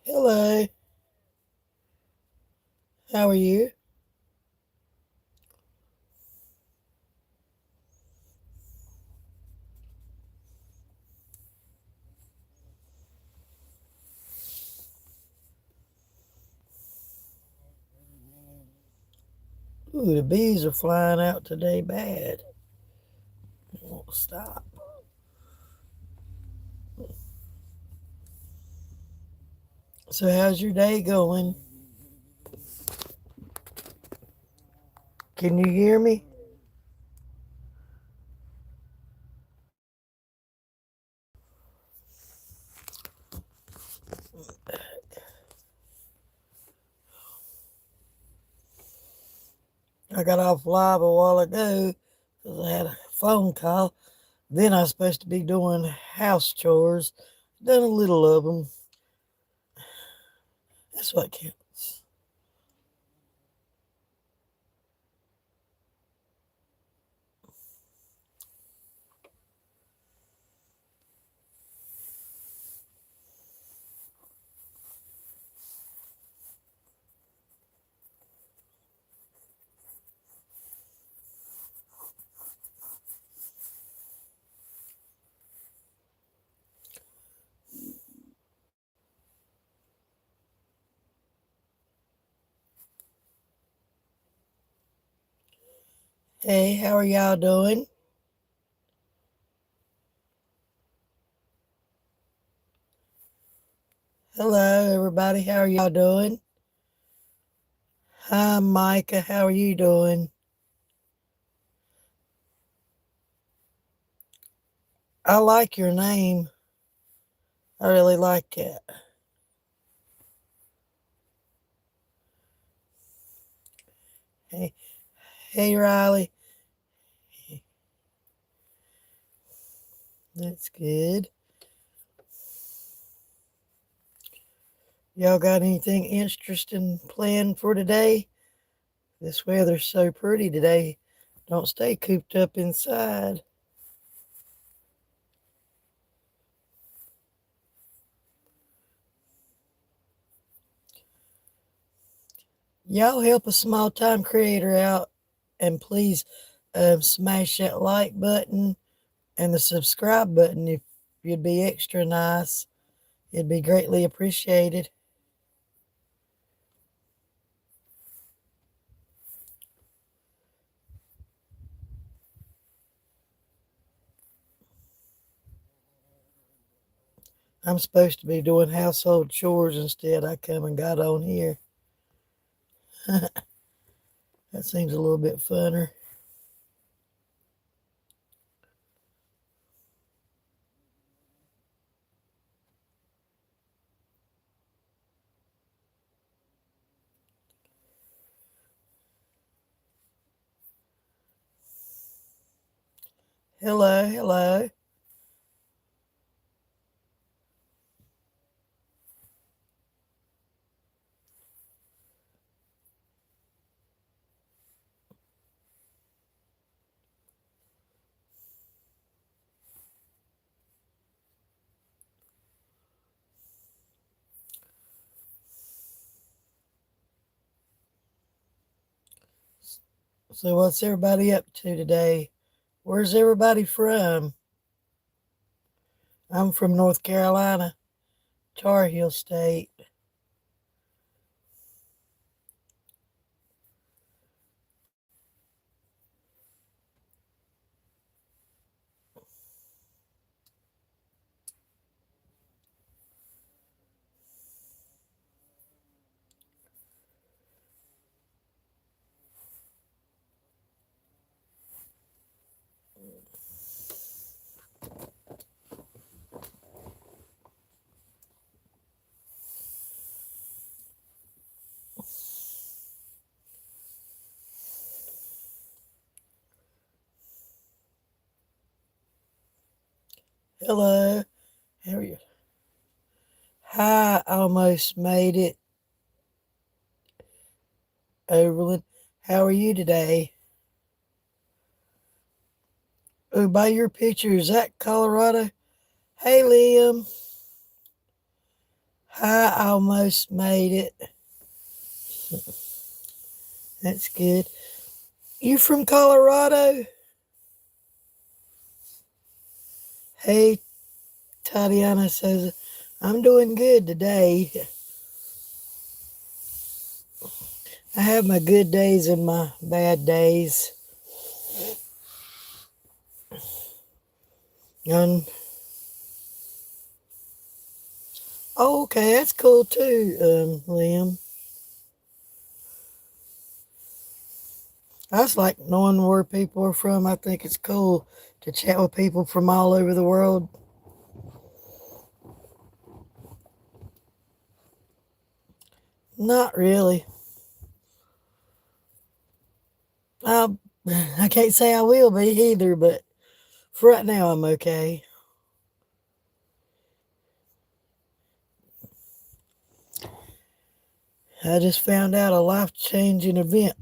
Hello, how are you? Ooh, the bees are flying out today bad. It won't stop. So, how's your day going? Can you hear me? I got off live a while ago because I had a phone call. Then I was supposed to be doing house chores. Done a little of them. That's what counts. Hey, how are y'all doing? Hello, everybody. How are y'all doing? Hi, Micah. How are you doing? I like your name. I really like it. Hey, hey, Riley. That's good. Y'all got anything interesting planned for today? This weather's so pretty today. Don't stay cooped up inside. Y'all help a small time creator out and please smash that like button and the subscribe button if you'd be extra nice. It'd be greatly appreciated. I'm supposed to be doing household chores instead. I come and got on here. That seems a little bit funner. Hello, hello. So, what's everybody up to today? Where's everybody from? I'm from North Carolina, Tar Heel State. Hello. How are you? Hi, almost made it, Overland. How are you today? Oh, by your picture, is that Colorado? Hey, Liam. I almost made it. That's good. You from Colorado? Hey, Tatiana says, I'm doing good today. I have my good days and my bad days. And, oh, okay, that's cool too, Liam. I just like knowing where people are from. I think it's cool to chat with people from all over the world. Not really. I, I can't say I will be either, but for right now, I'm okay. I just found out a life changing event.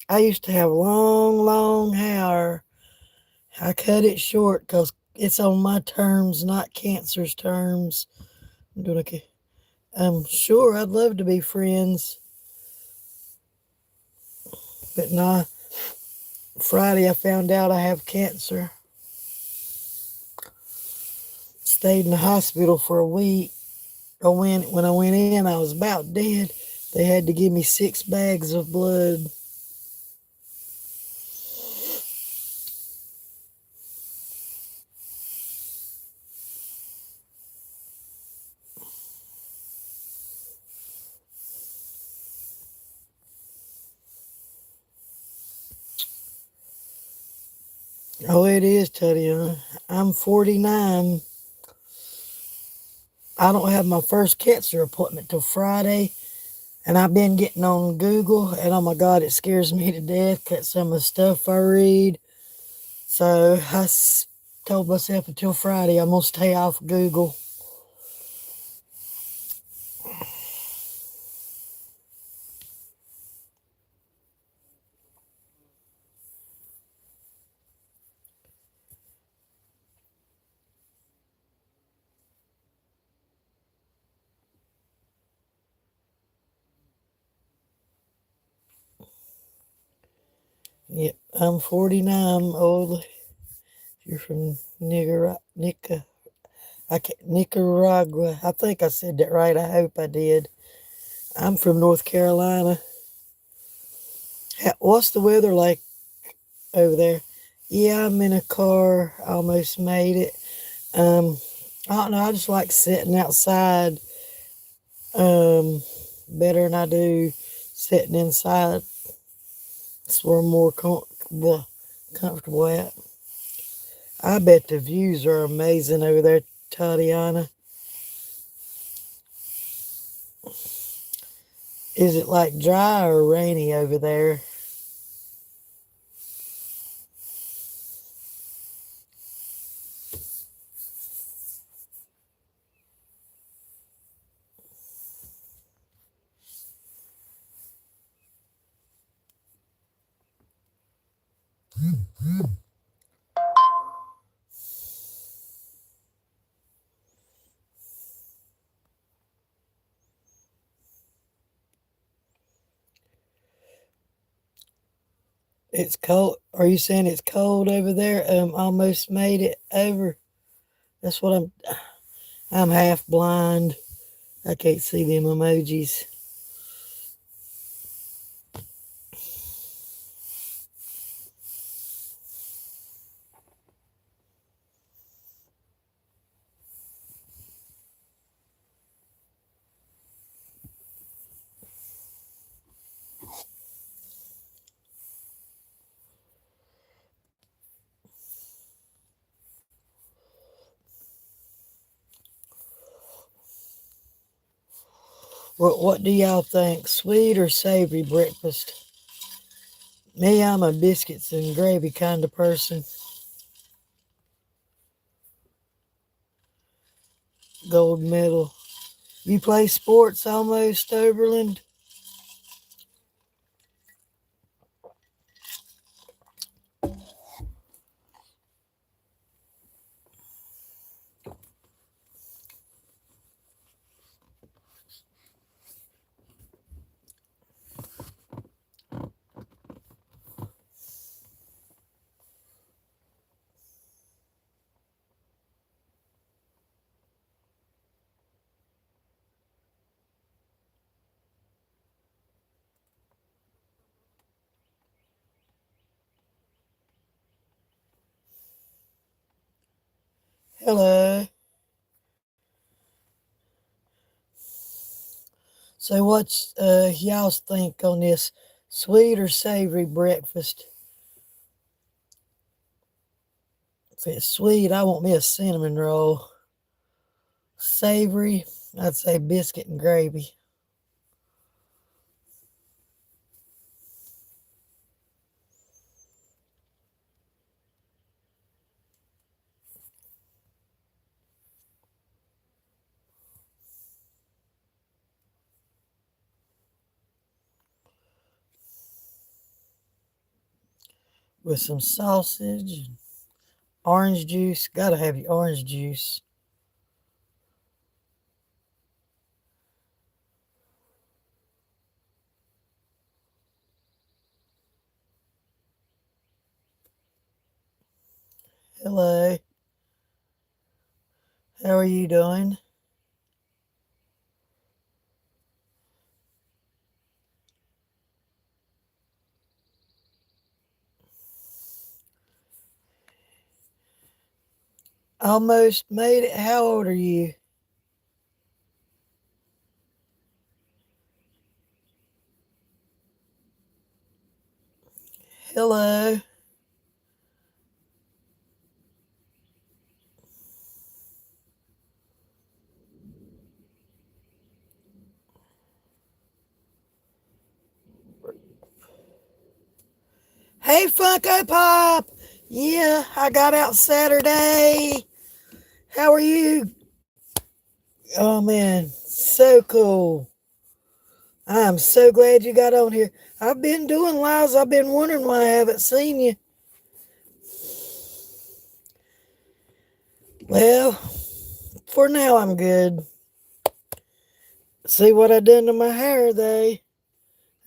I used to have long hair. I cut it short because it's on my terms, not cancer's terms. I'm doing okay. Sure, I'd love to be friends, but nah. Friday, I found out I have cancer. Stayed in the hospital for a week. When I went in, I was about dead. They had to give me 6 bags of blood. Oh, it is, Tatiana. I'm 49. I don't have my first cancer appointment till Friday, and I've been getting on Google, and oh my God, it scares me to death at some of the stuff I read. So told myself until Friday I'm gonna stay off Google. Yep, I'm 49. I'm old. You're from Nicaragua. I think I said that right. I hope I did. I'm from North Carolina. What's the weather like over there? Yeah, I'm in a car. Almost made it. Um, I don't know. I just like sitting outside better than I do sitting inside. It's where I'm more comfortable at. I bet the views are amazing over there, Tatiana. Is it like dry or rainy over there? It's cold. Are you saying it's cold over there? Almost made it over. That's what I'm half blind. I can't see them emojis. What do y'all think? Sweet or savory breakfast? Me, I'm a biscuits and gravy kind of person. Gold medal. You play sports almost, Oberlin? Hello. So what's y'all's think on this sweet or savory breakfast? If it's sweet, I want me a cinnamon roll. Savory, I'd say biscuit and gravy. With some sausage, orange juice. Gotta have your orange juice. Hello. How are you doing? Almost made it. How old are you? Hello. Hey, Funko Pop. Yeah, I got out Saturday. How are you? Oh, man. So cool. I'm so glad you got on here. I've been doing lives. I've been wondering why I haven't seen you. Well, for now, I'm good. See what I done to my hair, though.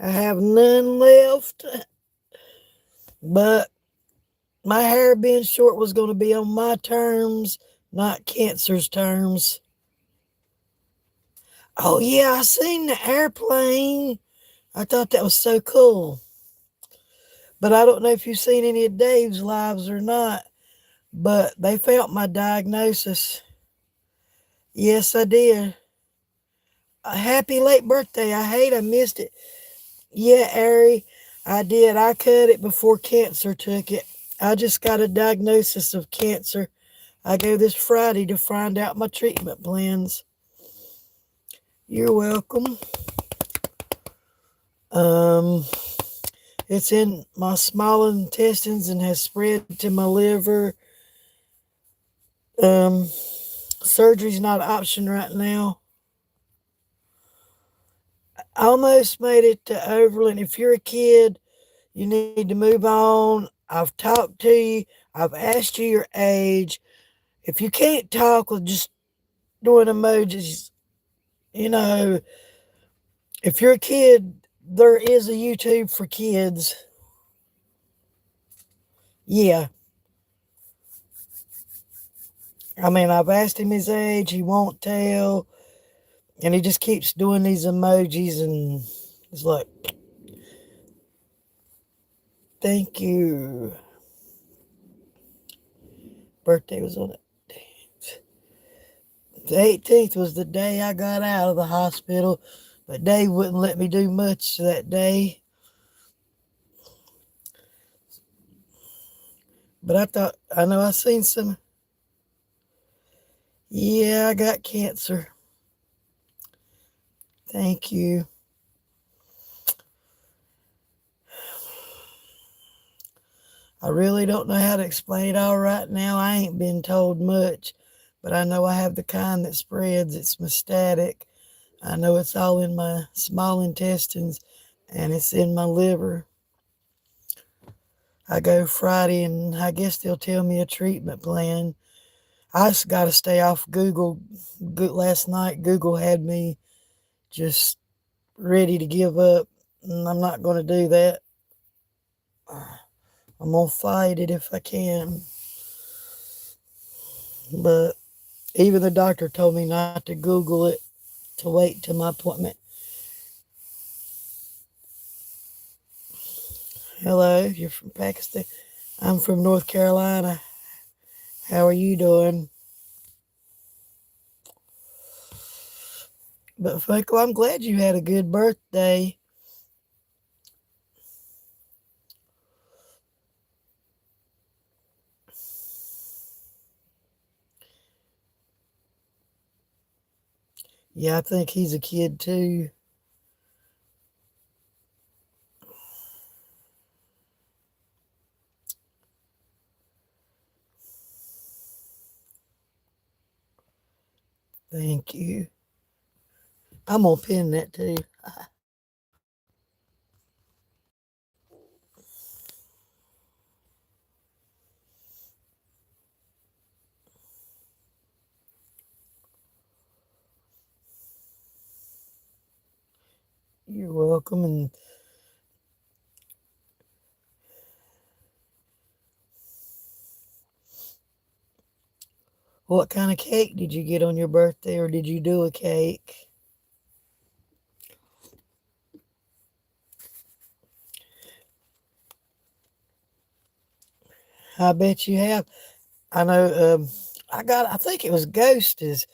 I have none left. But my hair being short was going to be on my terms, not cancer's terms. Oh, yeah, I seen the airplane. I thought that was so cool. But I don't know if you've seen any of Dave's lives or not, but they felt my diagnosis. Yes, I did. A happy late birthday. I hate I missed it. Yeah, Ari, I did. I cut it before cancer took it. I just got a diagnosis of cancer. I go this Friday to find out my treatment plans. You're welcome. Um, it's in my small intestines and has spread to my liver. Surgery's not an option right now. I almost made it to Overland. If you're a kid, you need to move on. I've talked to you. I've asked you your age. If you can't talk with just doing emojis, you know, if you're a kid, there is a YouTube for kids. Yeah. I mean, I've asked him his age. He won't tell. And he just keeps doing these emojis. And it's like, thank you. Birthday was on it. The 18th was the day I got out of the hospital, but Dave wouldn't let me do much that day. But I thought, I know I seen some. Yeah, I got cancer. Thank you. I really don't know how to explain it all right now. I ain't been told much, but I know I have the kind that spreads. It's metastatic. I know it's all in my small intestines and it's in my liver. I go Friday and I guess they'll tell me a treatment plan. I just got to stay off Google. Last night, Google had me just ready to give up, and I'm not going to do that. I'm going to fight it if I can. But even the doctor told me not to Google it, to wait till my appointment. Hello, you're from Pakistan. I'm from North Carolina. How are you doing? But Funko, I'm glad you had a good birthday. Yeah, I think he's a kid too. Thank you. I'm gonna pin that too. You're welcome. And what kind of cake did you get on your birthday, or did you do a cake? I bet you have. I know. I think it was Ghost's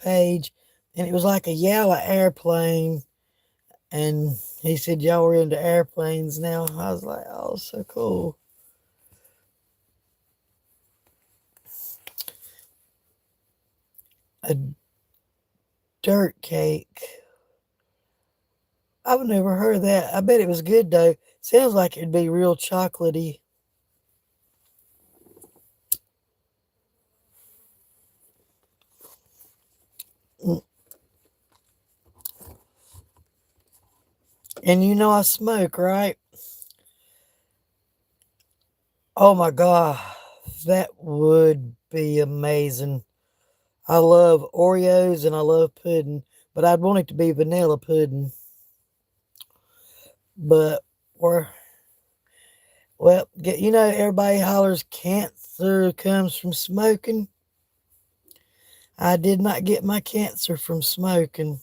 page, and it was like a yellow airplane, and he said y'all were into airplanes now. I was like, oh, so cool. A dirt cake. I've never heard of that. I bet it was good though. Sounds like it'd be real chocolatey. Mm. And you know I smoke, right? Oh my God, that would be amazing. I love Oreos and I love pudding, but I'd want it to be vanilla pudding. But or well, everybody hollers cancer comes from smoking. I did not get my cancer from smoking.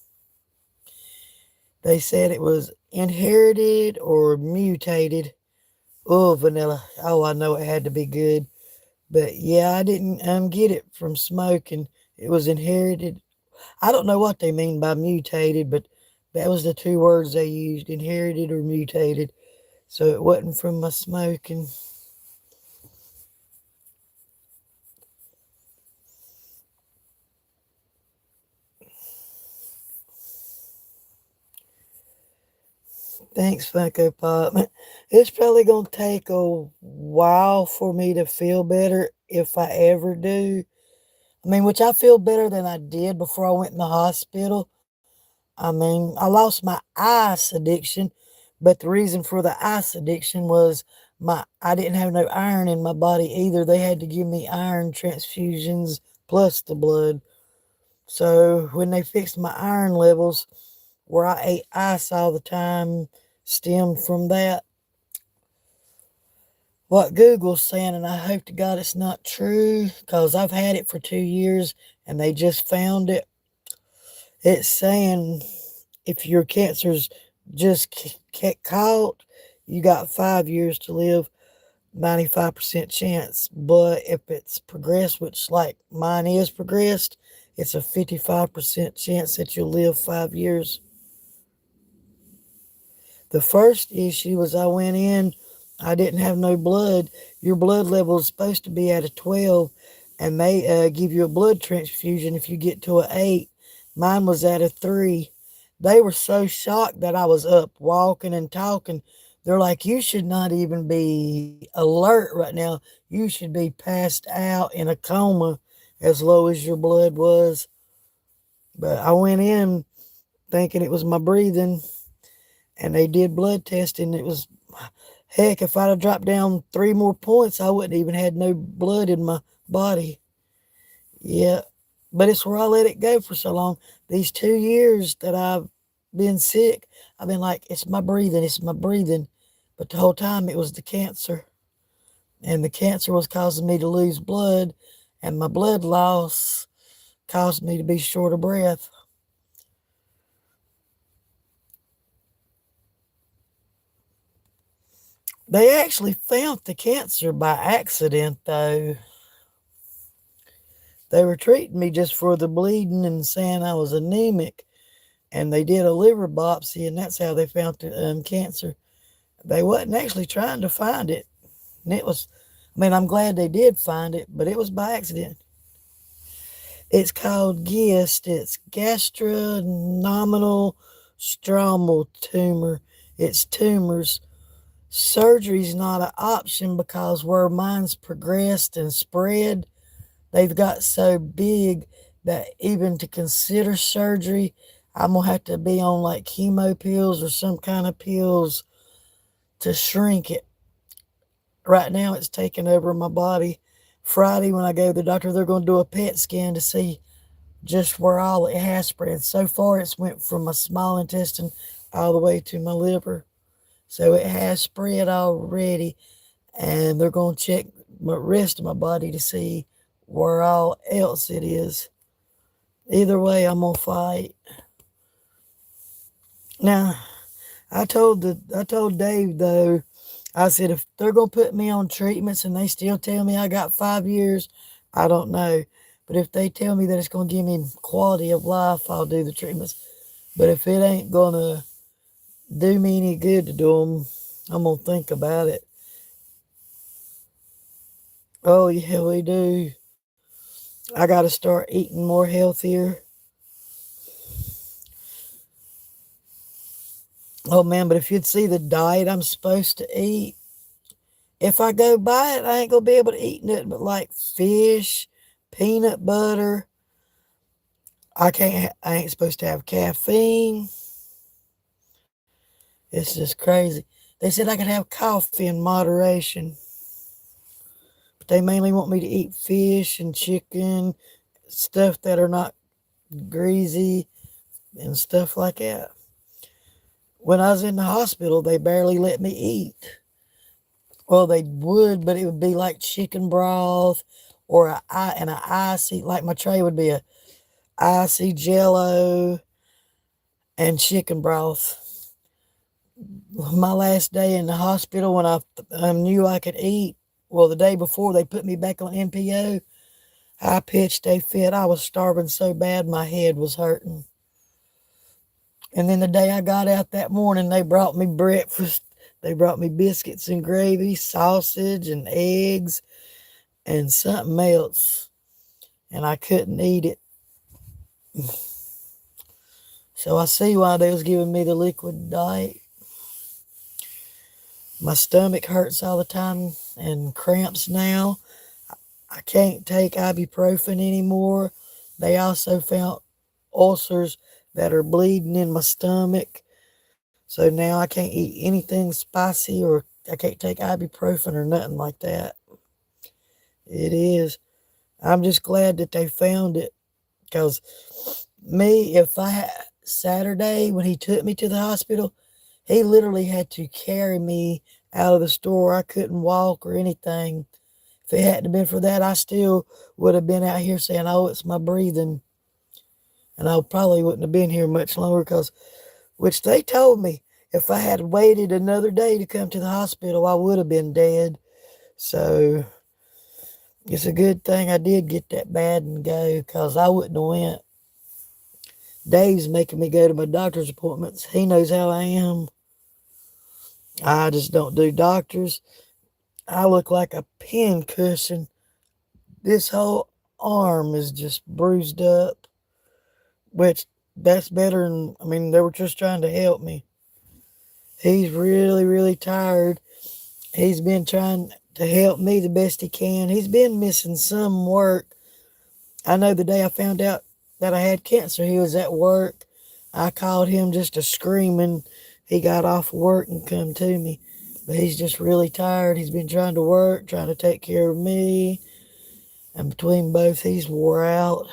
They said it was inherited or mutated. Oh, vanilla. Oh, I know it had to be good. But yeah, I didn't get it from smoking. It was inherited. I don't know what they mean by mutated, but that was the two words they used, inherited or mutated. So it wasn't from my smoking. Thanks, Funko Pop. It's probably going to take a while for me to feel better if I ever do. I mean, which I feel better than I did before I went in the hospital. I mean, I lost my ice addiction, but the reason for the ice addiction was I didn't have no iron in my body either. They had to give me iron transfusions plus the blood. So when they fixed my iron levels, where I ate ice all the time, stemmed from that. What Google's saying, and I hope to God it's not true, because I've had it for 2 years and they just found it. It's saying if your cancer's just caught, you got 5 years to live, 95% chance. But if it's progressed, which like mine is progressed, it's a 55% chance that you'll live 5 years. The first issue was I went in, I didn't have no blood. Your blood level is supposed to be at a 12, and they give you a blood transfusion if you get to a 8. Mine was at a 3. They were so shocked that I was up walking and talking. They're like, you should not even be alert right now. You should be passed out in a coma as low as your blood was. But I went in thinking it was my breathing, and they did blood testing. It was heck, if I'd have dropped down 3 more points, I wouldn't even had no blood in my body. Yeah, but it's where I let it go for so long. These 2 years that I've been sick, I've been like, it's my breathing, it's my breathing. But the whole time it was the cancer. And the cancer was causing me to lose blood, and my blood loss caused me to be short of breath. They actually found the cancer by accident, though. They were treating me just for the bleeding and saying I was anemic. and they did a liver biopsy, and that's how they found the cancer. They wasn't actually trying to find it, and it was. I mean, I'm glad they did find it, but it was by accident. It's called GIST. It's gastronominal stromal tumor. It's tumors. Surgery's not an option because where mine's progressed and spread, they've got so big that even to consider surgery, I'm gonna have to be on like chemo pills or some kind of pills to shrink it. Right now, it's taking over my body. Friday, when I go to the doctor, they're going to do a PET scan to see just where all it has spread. So far, it's went from my small intestine all the way to my liver. So it has spread already, and they're going to check the rest of my body to see where all else it is. Either way, I'm gonna fight. Now, I told Dave though, I said if they're gonna put me on treatments and they still tell me I got 5 years, I don't know. But if they tell me that it's gonna give me quality of life, I'll do the treatments. But if it ain't gonna do me any good to do them, I'm gonna think about it. Oh yeah, we do. I gotta start eating more healthier. Oh man, but if you'd see the diet I'm supposed to eat, if I go by it, I ain't gonna be able to eat nothing but like fish, peanut butter. I ain't supposed to have caffeine. It's just crazy. They said I could have coffee in moderation, but they mainly want me to eat fish and chicken, stuff that are not greasy and stuff like that. When I was in the hospital, they barely let me eat. Well, they would, but it would be like chicken broth or an icy, like my tray would be a icy jello and chicken broth. My last day in the hospital when I knew I could eat, well, the day before they put me back on NPO, I pitched a fit. I was starving so bad my head was hurting. And then the day I got out that morning, they brought me breakfast. They brought me biscuits and gravy, sausage and eggs, and something else. And I couldn't eat it. So I see why they was giving me the liquid diet. My stomach hurts all the time and cramps now. I can't take ibuprofen anymore. They also found ulcers that are bleeding in my stomach. So now I can't eat anything spicy or I can't take ibuprofen or nothing like that. It is. I'm just glad that they found it because me, if I Saturday when he took me to the hospital, he literally had to carry me out of the store. I couldn't walk or anything. If it hadn't been for that, I still would have been out here saying, "Oh, it's my breathing," and I probably wouldn't have been here much longer because, which they told me, if I had waited another day to come to the hospital, I would have been dead. So it's a good thing I did get that bad and go because I wouldn't have went. Dave's making me go to my doctor's appointments. He knows how I am. I just don't do doctors. I look like a pin cushion. This whole arm is just bruised up, which that's better than, I mean, they were just trying to help me. He's really, really tired. He's been trying to help me the best he can. He's been missing some work. I know the day I found out that I had cancer, he was at work. I called him just to screaming. He got off work and come to me. But he's just really tired. He's been trying to work, trying to take care of me. And between both, he's wore out.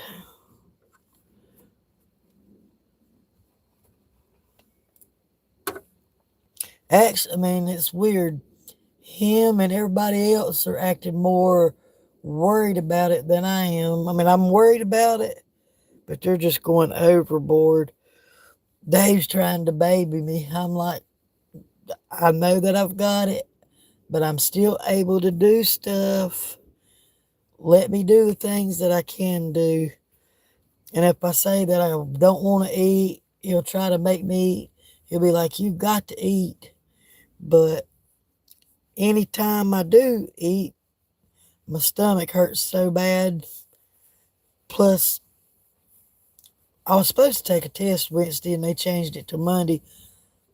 Actually, I mean, it's weird. Him and everybody else are acting more worried about it than I am. I mean, I'm worried about it, but they're just going overboard. Dave's trying to baby me. I'm like, I know that I've got it, but I'm still able to do stuff. Let me do the things that I can do. And if I say that I don't want to eat, he'll try to make me eat. He'll be like, "You got to eat." But anytime I do eat, my stomach hurts so bad. Plus, I was supposed to take a test Wednesday and they changed it to Monday.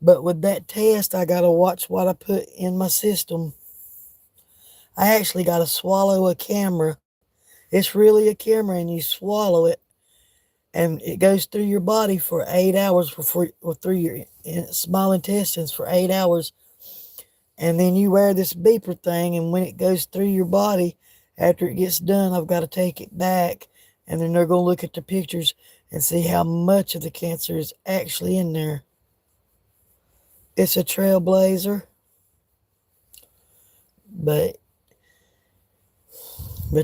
But with that test, I got to watch what I put in my system. I actually got to swallow a camera. It's really a camera, and you swallow it, and it goes through your body for 8 hours, or through your small intestines for 8 hours. And then you wear this beeper thing, and when it goes through your body, after it gets done, I've got to take it back, and then they're going to look at the pictures and see how much of the cancer is actually in there. It's a trailblazer, but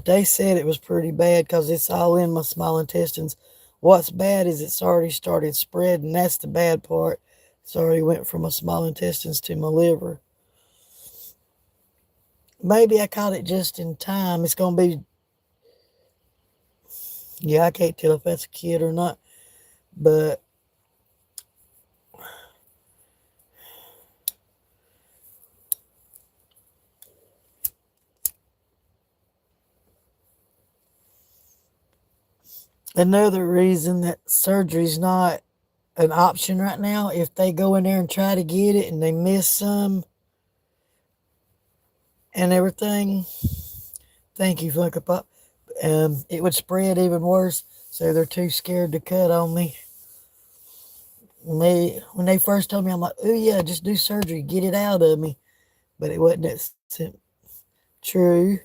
they said it was pretty bad because it's all in my small intestines. What's bad is it's already started spreading. That's the bad part. It's already went from my small intestines to my liver. Maybe I caught it just in time. It's going to be, yeah, I can't tell if that's a kid or not. But another reason that surgery's not an option right now, if they go in there and try to get it and they miss some and everything, thank you, Funko Pop, it would spread even worse. So they're too scared to cut on me. When they first told me, I'm like, oh yeah, just do surgery, get it out of me. But it wasn't that true.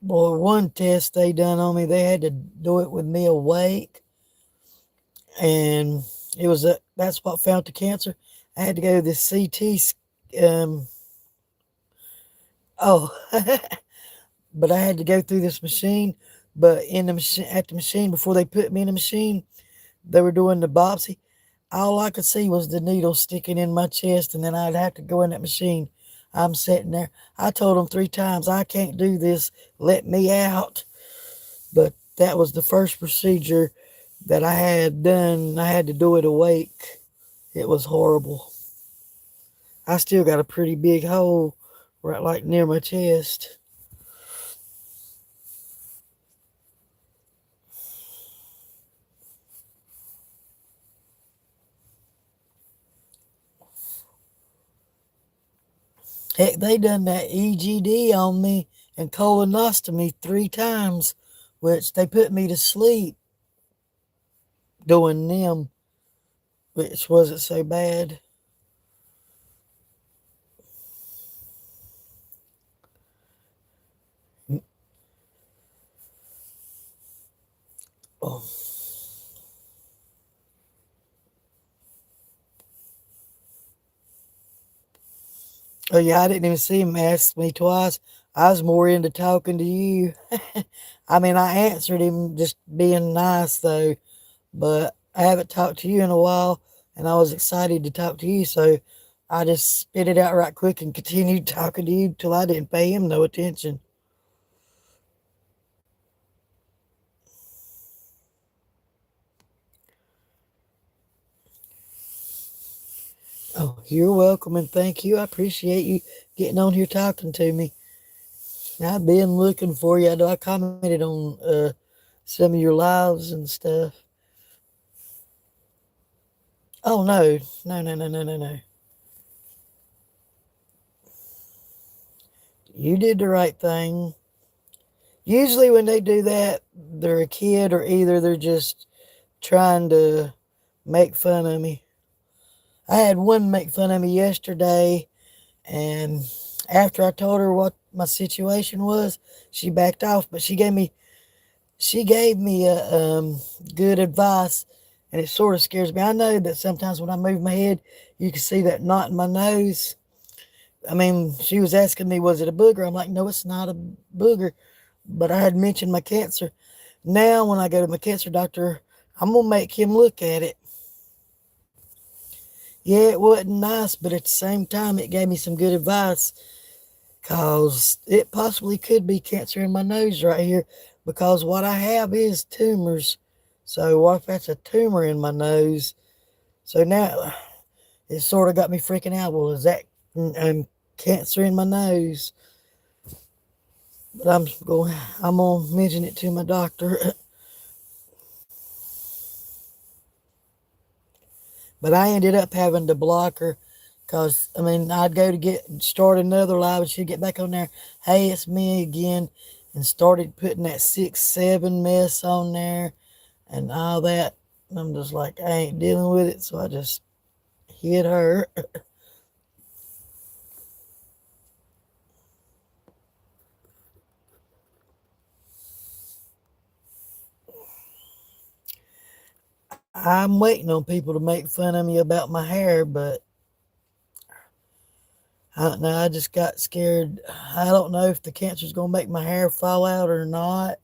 Boy, one test they done on me, they had to do it with me awake, and that's what found the cancer. I had to go to the CT. Oh, but I had to go through this machine. But in the machine, at the machine, before they put me in the machine, they were doing the biopsy. All I could see was the needle sticking in my chest, and then I'd have to go in that machine. I'm sitting there. I told them 3 times, I can't do this. Let me out. But that was the first procedure that I had done. I had to do it awake. It was horrible. I still got a pretty big hole right like near my chest. Heck, they done that EGD on me and colonostomy 3 times, which they put me to sleep doing them, which wasn't so bad. Oh, oh yeah, I didn't even see him ask me twice. I was more into talking to you. I mean, I answered him just being nice though, but I haven't talked to you in a while, and I was excited to talk to you, so I just spit it out right quick and continued talking to you till I didn't pay him no attention. Oh, you're welcome, and thank you. I appreciate you getting on here talking to me. I've been looking for you. I know I commented on some of your lives and stuff. Oh no, no, no, no, no, no, no. You did the right thing. Usually when they do that, they're a kid, or either they're just trying to make fun of me. I had one make fun of me yesterday, and after I told her what my situation was, she backed off. But she gave me a good advice, and it sort of scares me. I know that sometimes when I move my head, you can see that knot in my nose. I mean, she was asking me, was it a booger? I'm like, no, it's not a booger. But I had mentioned my cancer. Now, when I go to my cancer doctor, I'm going to make him look at it. Yeah, it wasn't nice, but at the same time, it gave me some good advice because it possibly could be cancer in my nose right here because what I have is tumors. So, what if that's a tumor in my nose? So now it sort of got me freaking out. Well, is that cancer in my nose? But I'm gonna mention it to my doctor. But I ended up having to block her because, I mean, I'd go to start another live and she'd get back on there. Hey, it's me again. And started putting that 6-7 mess on there and all that. And I'm just like, I ain't dealing with it. So I just hit her. I'm waiting on people to make fun of me about my hair, but I don't know. I just got scared. I don't know if the cancer's going to make my hair fall out or not,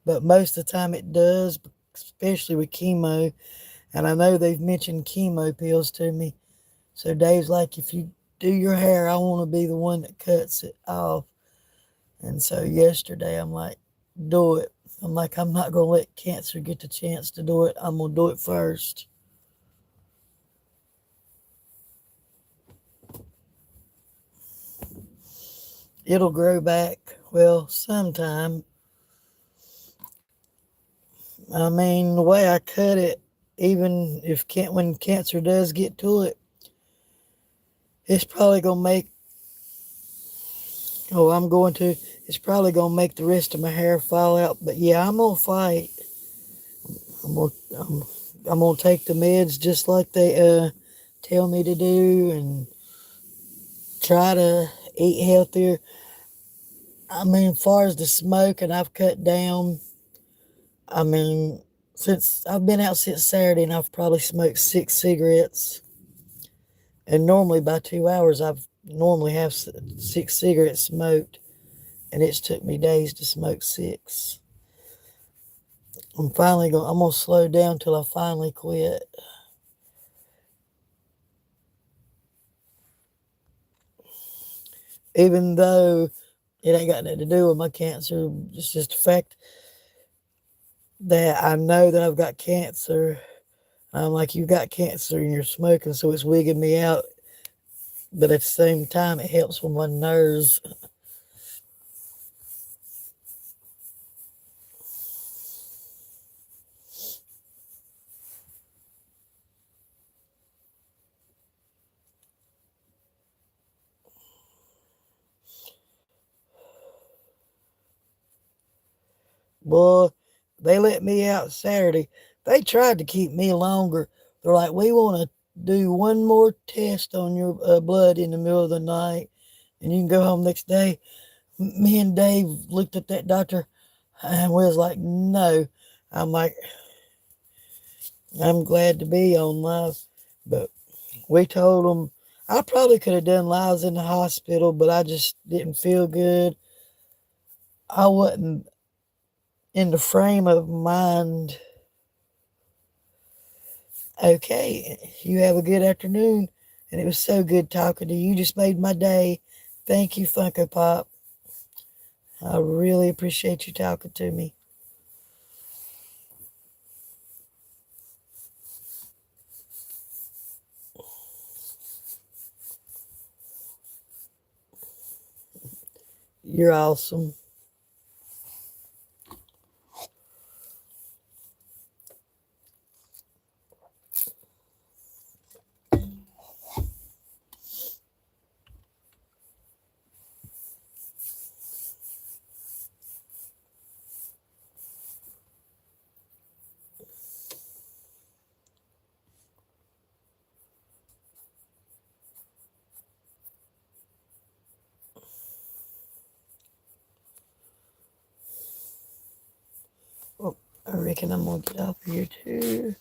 but most of the time it does, especially with chemo. And I know they've mentioned chemo pills to me. So Dave's like, if you do your hair, I want to be the one that cuts it off. And so yesterday I'm like, do it. I'm like, I'm not going to let cancer get the chance to do it. I'm going to do it first. It'll grow back. Well, sometime. I mean, the way I cut it, even if when cancer does get to it, it's probably gonna make. Oh, I'm going to. It's probably gonna make the rest of my hair fall out. But yeah, I'm gonna fight. I'm gonna. I'm, I'm gonna take the meds just like they tell me to do, and try to eat healthier. I mean, as far as the smoking, I've cut down. I mean, since I've been out since Saturday, and I've probably smoked 6 cigarettes. And normally by 2 hours, I've normally have 6 cigarettes smoked, and it's took me days to smoke six. I'm gonna slow down till I finally quit. Even though it ain't got nothing to do with my cancer, it's just the fact that I know that I've got cancer. I'm like, you've got cancer and you're smoking, so it's wigging me out. But at the same time, it helps with my nerves. Boy, they let me out Saturday. They tried to keep me longer. They're like, we want to do one more test on your blood in the middle of the night, and you can go home next day. Me and Dave looked at that doctor, and we was like, no. I'm like, I'm glad to be on live, but we told them I probably could have done lives in the hospital, but I just didn't feel good. I wasn't in the frame of mind. Okay, you have a good afternoon. And it was so good talking to you. You just made my day. Thank you, Funko Pop. I really appreciate you talking to me. You're awesome. Well, I reckon I'm going to get off of here too.